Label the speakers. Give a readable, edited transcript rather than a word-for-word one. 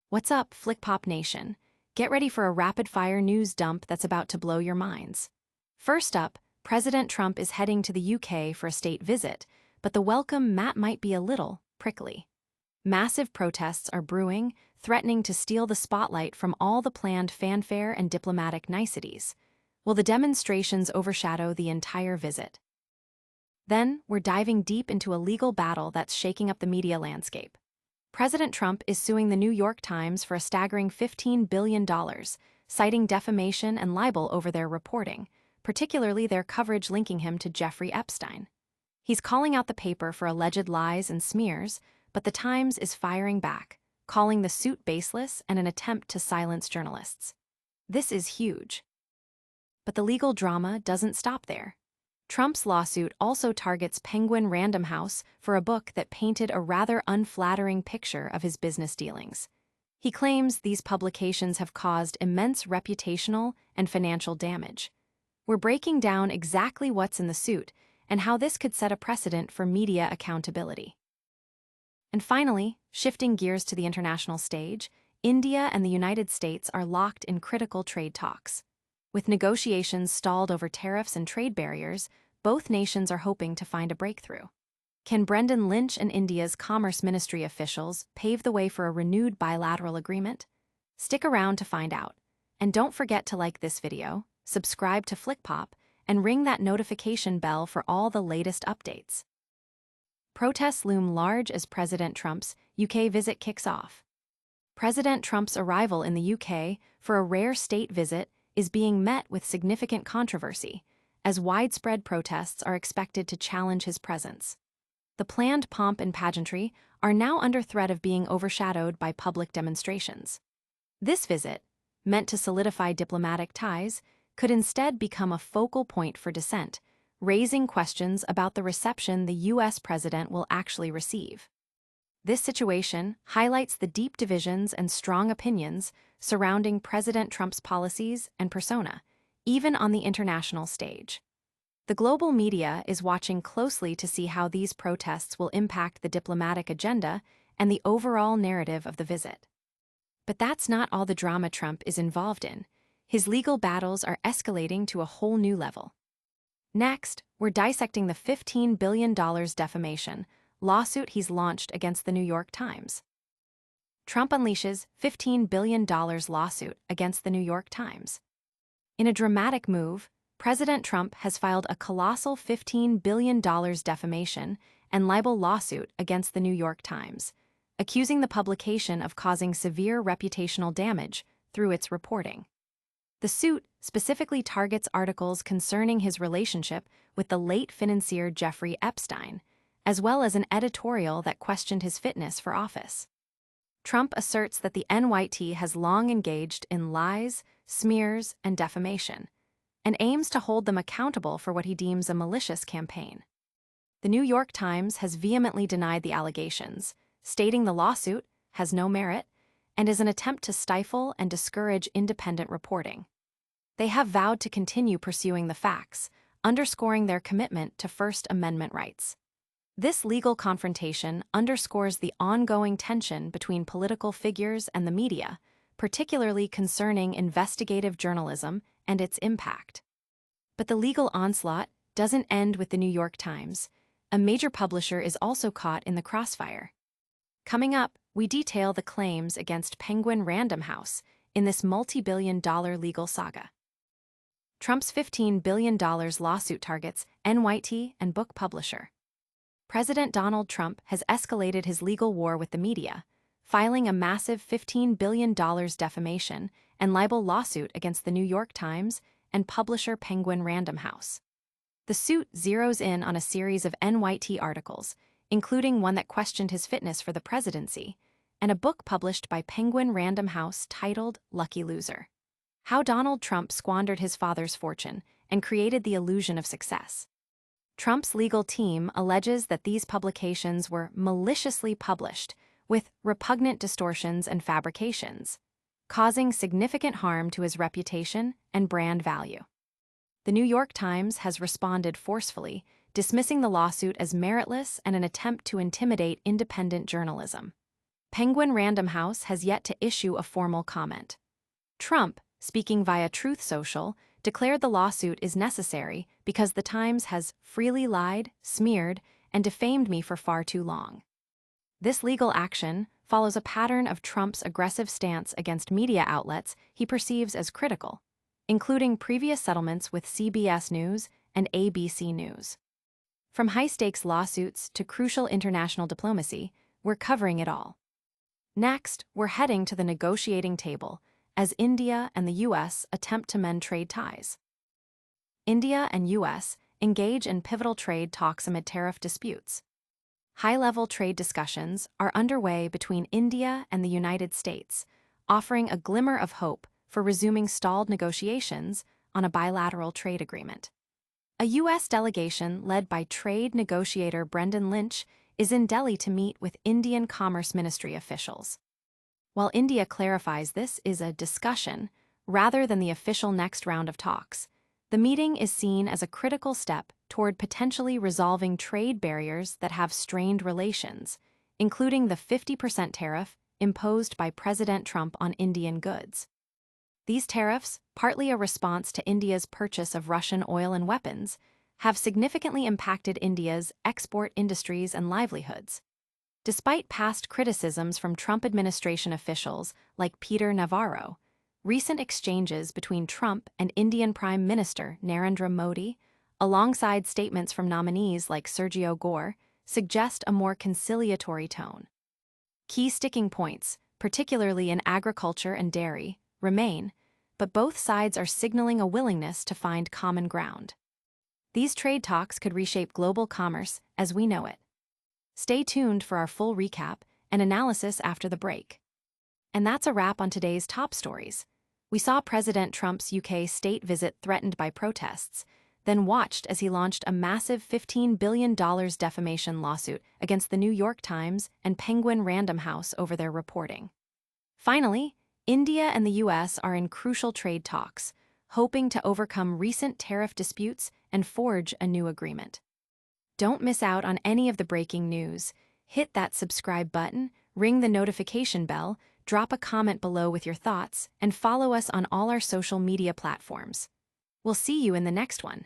Speaker 1: What's up, FlickPop Nation? Get ready for a rapid-fire news dump that's about to blow your minds. First up, President Trump is heading to the UK for a state visit, but the welcome mat might be a little prickly. Massive protests are brewing, threatening to steal the spotlight from all the planned fanfare and diplomatic niceties. Will the demonstrations overshadow the entire visit? Then, we're diving deep into a legal battle that's shaking up the media landscape. President Trump is suing the New York Times for a staggering $15 billion, citing defamation and libel over their reporting, particularly their coverage linking him to Jeffrey Epstein. He's calling out the paper for alleged lies and smears, but the Times is firing back, calling the suit baseless and an attempt to silence journalists. This is huge. But the legal drama doesn't stop there. Trump's lawsuit also targets Penguin Random House for a book that painted a rather unflattering picture of his business dealings. He claims these publications have caused immense reputational and financial damage. We're breaking down exactly what's in the suit and how this could set a precedent for media accountability. And finally, shifting gears to the international stage, India and the United States are locked in critical trade talks. With negotiations stalled over tariffs and trade barriers, both nations are hoping to find a breakthrough. Can Brendan Lynch and India's Commerce Ministry officials pave the way for a renewed bilateral agreement? Stick around to find out. And don't forget to like this video, subscribe to FlickPop, and ring that notification bell for all the latest updates. Protests loom large as President Trump's UK visit kicks off. President Trump's arrival in the UK for a rare state visit is being met with significant controversy, as widespread protests are expected to challenge his presence. The planned pomp and pageantry are now under threat of being overshadowed by public demonstrations. This visit, meant to solidify diplomatic ties, could instead become a focal point for dissent, raising questions about the reception the U.S. president will actually receive. This situation highlights the deep divisions and strong opinions surrounding President Trump's policies and persona, even on the international stage. The global media is watching closely to see how these protests will impact the diplomatic agenda and the overall narrative of the visit. But that's not all the drama Trump is involved in. His legal battles are escalating to a whole new level. Next, we're dissecting the $15 billion defamation lawsuit he's launched against the New York Times. Trump unleashes $15 billion lawsuit against the New York Times. In a dramatic move, President Trump has filed a colossal $15 billion defamation and libel lawsuit against the New York Times, accusing the publication of causing severe reputational damage through its reporting. The suit specifically targets articles concerning his relationship with the late financier Jeffrey Epstein, as well as an editorial that questioned his fitness for office. Trump asserts that the NYT has long engaged in lies, smears, and defamation, and aims to hold them accountable for what he deems a malicious campaign. The New York Times has vehemently denied the allegations, stating the lawsuit has no merit and is an attempt to stifle and discourage independent reporting. They have vowed to continue pursuing the facts, underscoring their commitment to First Amendment rights. This legal confrontation underscores the ongoing tension between political figures and the media, particularly concerning investigative journalism and its impact. But the legal onslaught doesn't end with the New York Times. A major publisher is also caught in the crossfire. Coming up, we detail the claims against Penguin Random House in this multi-billion-dollar legal saga. Trump's $15 billion lawsuit targets NYT and book publisher. President Donald Trump has escalated his legal war with the media, filing a massive $15 billion defamation and libel lawsuit against the New York Times and publisher Penguin Random House. The suit zeroes in on a series of NYT articles, including one that questioned his fitness for the presidency, and a book published by Penguin Random House titled Lucky Loser: How Donald Trump Squandered His Father's Fortune and Created the Illusion of Success. Trump's legal team alleges that these publications were maliciously published with repugnant distortions and fabrications, causing significant harm to his reputation and brand value. The New York Times has responded forcefully, dismissing the lawsuit as meritless and an attempt to intimidate independent journalism. Penguin Random House has yet to issue a formal comment. Trump, speaking via Truth Social, declared the lawsuit is necessary because the Times has freely lied, smeared, and defamed me for far too long. This legal action follows a pattern of Trump's aggressive stance against media outlets he perceives as critical, including previous settlements with CBS News and ABC News. From high-stakes lawsuits to crucial international diplomacy, we're covering it all. Next, we're heading to the negotiating table as India and the U.S. attempt to mend trade ties. India and U.S. engage in pivotal trade talks amid tariff disputes. High-level trade discussions are underway between India and the United States, offering a glimmer of hope for resuming stalled negotiations on a bilateral trade agreement. A U.S. delegation led by trade negotiator Brendan Lynch is in Delhi to meet with Indian Commerce Ministry officials. While India clarifies this is a discussion rather than the official next round of talks, the meeting is seen as a critical step toward potentially resolving trade barriers that have strained relations, including the 50% tariff imposed by President Trump on Indian goods. These tariffs, partly a response to India's purchase of Russian oil and weapons, have significantly impacted India's export industries and livelihoods. Despite past criticisms from Trump administration officials like Peter Navarro, recent exchanges between Trump and Indian Prime Minister Narendra Modi, alongside statements from nominees like Sergio Gore, suggest a more conciliatory tone. Key sticking points, particularly in agriculture and dairy, remain, but both sides are signaling a willingness to find common ground. These trade talks could reshape global commerce as we know it. Stay tuned for our full recap and analysis after the break. And that's a wrap on today's top stories. We saw President Trump's UK state visit threatened by protests, then watched as he launched a massive $15 billion defamation lawsuit against the New York Times and Penguin Random House over their reporting. Finally, India and the U.S. are in crucial trade talks, hoping to overcome recent tariff disputes and forge a new agreement. Don't miss out on any of the breaking news. Hit that subscribe button, ring the notification bell, drop a comment below with your thoughts, and follow us on all our social media platforms. We'll see you in the next one.